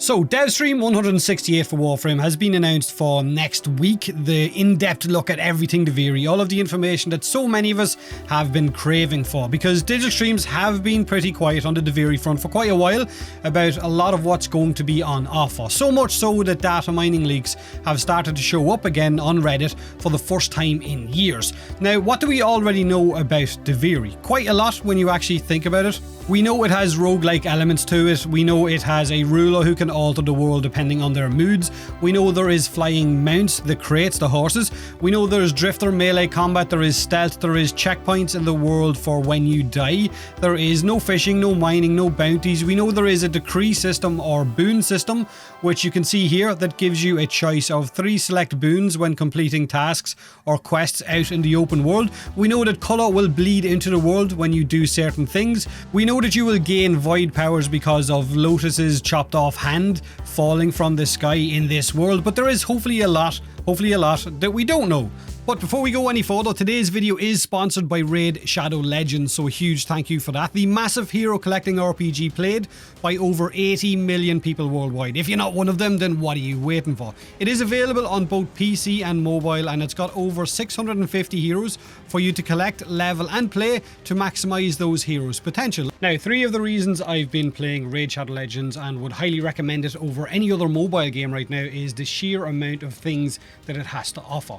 So, Devstream 168 for Warframe has been announced for next week. The in-depth look at everything Duviri, all of the information that so many of us have been craving for, because digital streams have been pretty quiet on the Duviri front for quite a while about a lot of what's going to be on offer. So much so that data mining leaks have started to show up again on Reddit for the first time in years. Now, what do we already know about Duviri? Quite a lot when you actually think about it. We know it has roguelike elements to it. We know it has a ruler who can alter the world depending on their moods. We know there is flying mounts, the crates, the horses. We know there is drifter melee combat, there is stealth, there is checkpoints in the world for when you die. There is no fishing, no mining, no bounties. We know there is a decree system or boon system, which you can see here, that gives you a choice of 3 select boons when completing tasks or quests out in the open world. We know that colour will bleed into the world when you do certain things. We know that you will gain void powers because of Lotus's chopped off hand falling from the sky in this world, but there is hopefully a lot that we don't know. But before we go any further, today's video is sponsored by Raid Shadow Legends, so a huge thank you for that. The massive hero collecting RPG played by over 80 million people worldwide. If you're not one of them, then what are you waiting for? It is available on both PC and mobile, and it's got over 650 heroes for you to collect, level and play to maximize those heroes' potential. Now, 3 of the reasons I've been playing Raid Shadow Legends and would highly recommend it over any other mobile game right now is the sheer amount of things that it has to offer.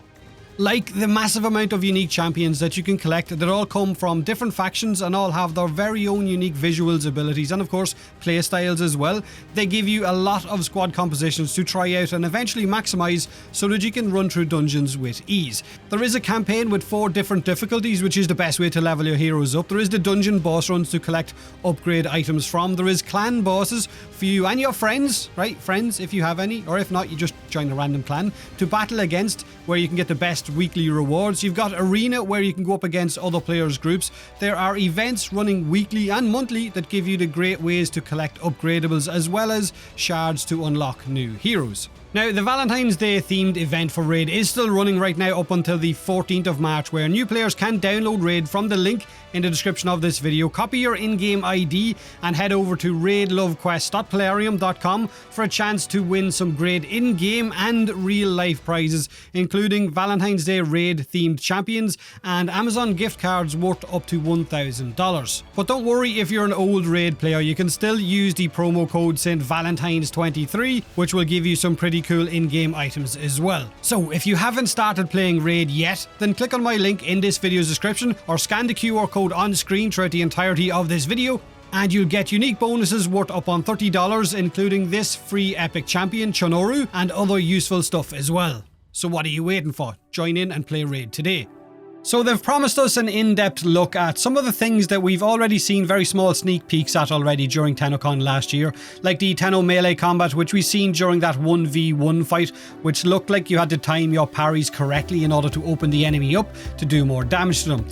Like the massive amount of unique champions that you can collect that all come from different factions and all have their very own unique visuals, abilities and of course playstyles as well. They give you a lot of squad compositions to try out and eventually maximize so that you can run through dungeons with ease. There is a campaign with 4 different difficulties, which is the best way to level your heroes up. There is the dungeon boss runs to collect upgrade items from. There is clan bosses for you and your friends, right? Friends if you have any, or if not you just join a random clan to battle against, where you can get the best weekly rewards. You've got arena where you can go up against other players' groups. There are events running weekly and monthly that give you the great ways to collect upgradables as well as shards to unlock new heroes. Now, the Valentine's Day themed event for Raid is still running right now up until the 14th of March, where new players can download Raid from the link in the description of this video, copy your in-game ID and head over to raidlovequest.plarium.com for a chance to win some great in-game and real-life prizes, including Valentine's Day Raid themed champions and Amazon gift cards worth up to $1,000. But don't worry if you're an old Raid player, you can still use the promo code StValentines23, which will give you some pretty cool in-game items as well. So if you haven't started playing Raid yet, then click on my link in this video's description or scan the QR code on screen throughout the entirety of this video and you'll get unique bonuses worth up on $30, including this free epic champion Chonoru and other useful stuff as well. So what are you waiting for? Join in and play Raid today. So they've promised us an in-depth look at some of the things that we've already seen very small sneak peeks at already during TennoCon last year, like the Tenno melee combat, which we've seen during that 1v1 fight, which looked like you had to time your parries correctly in order to open the enemy up to do more damage to them.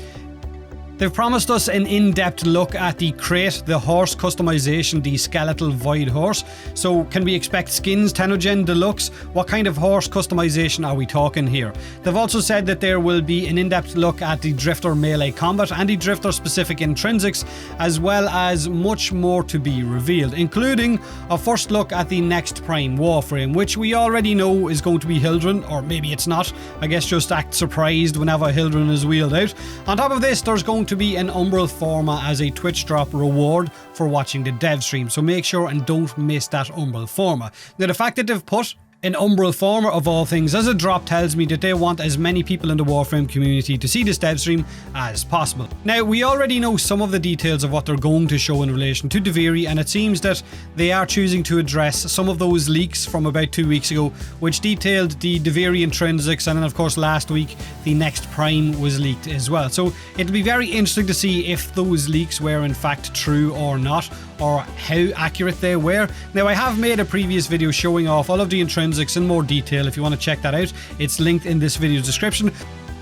They've promised us an in-depth look at the crate, the horse customization, the skeletal void horse. So can we expect skins, Tennogen Deluxe? What kind of horse customization are we talking here? They've also said that there will be an in-depth look at the drifter melee combat and the drifter specific intrinsics, as well as much more to be revealed, including a first look at the next Prime Warframe, which we already know is going to be Hildryn, or maybe it's not. I guess just act surprised whenever Hildryn is wheeled out. On top of this, there's going to be an Umbral Forma as a Twitch drop reward for watching the dev stream, so make sure and don't miss that Umbral Forma. Now, the fact that they've put an Umbral Forma of all things as a drop tells me that they want as many people in the Warframe community to see this dev stream as possible. Now, we already know some of the details of what they're going to show in relation to Duviri, and it seems that they are choosing to address some of those leaks from about 2 weeks ago, which detailed the Duviri intrinsics, and then of course last week the next Prime was leaked as well. So it'll be very interesting to see if those leaks were in fact true or not, or how accurate they were. Now, I have made a previous video showing off all of the intrinsics in more detail if you want to check that out. It's linked in this video's description.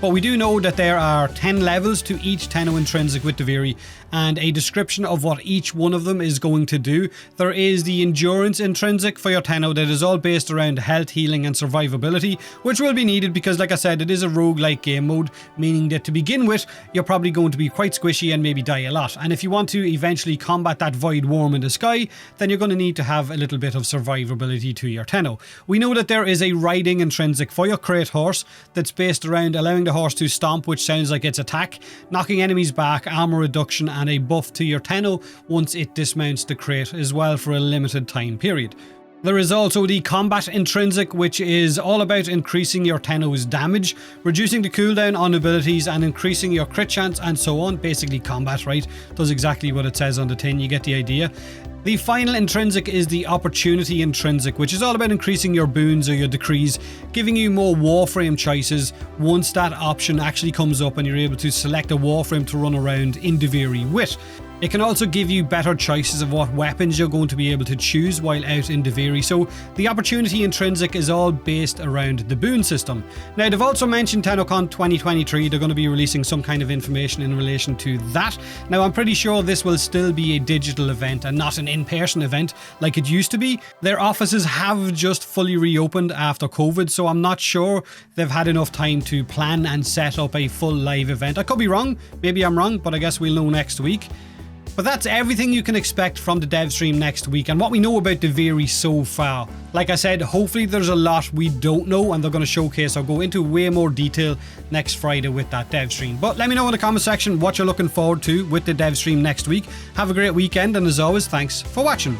but we do know that there are 10 levels to each Tenno Intrinsic with Duviri, and a description of what each one of them is going to do. There is the Endurance Intrinsic for your Tenno that is all based around health, healing and survivability, which will be needed because, like I said, it is a roguelike game mode, meaning that to begin with, you're probably going to be quite squishy and maybe die a lot. And if you want to eventually combat that void worm in the sky, then you're going to need to have a little bit of survivability to your Tenno. We know that there is a Riding Intrinsic for your Crate Horse that's based around allowing the horse to stomp, which sounds like its attack, knocking enemies back, armor reduction and a buff to your Tenno once it dismounts the crate as well for a limited time period. There is also the Combat Intrinsic, which is all about increasing your Tenno's damage, reducing the cooldown on abilities and increasing your crit chance and so on. Basically combat, right? Does exactly what it says on the tin, you get the idea. The final intrinsic is the Opportunity Intrinsic, which is all about increasing your boons or your decrees, giving you more Warframe choices once that option actually comes up and you're able to select a Warframe to run around in Duviri with. It can also give you better choices of what weapons you're going to be able to choose while out in Duviri. So the Opportunity Intrinsic is all based around the boon system. Now they've also mentioned TennoCon 2023, they're going to be releasing some kind of information in relation to that. Now I'm pretty sure this will still be a digital event and not an in-person event like it used to be. Their offices have just fully reopened after COVID, so I'm not sure they've had enough time to plan and set up a full live event. I could be wrong, maybe I'm wrong, but I guess we'll know next week. But that's everything you can expect from the dev stream next week and what we know about Duviri so far. Like I said, hopefully there's a lot we don't know and they're going to showcase or go into way more detail next Friday with that dev stream. But let me know in the comment section what you're looking forward to with the dev stream next week. Have a great weekend and as always, thanks for watching.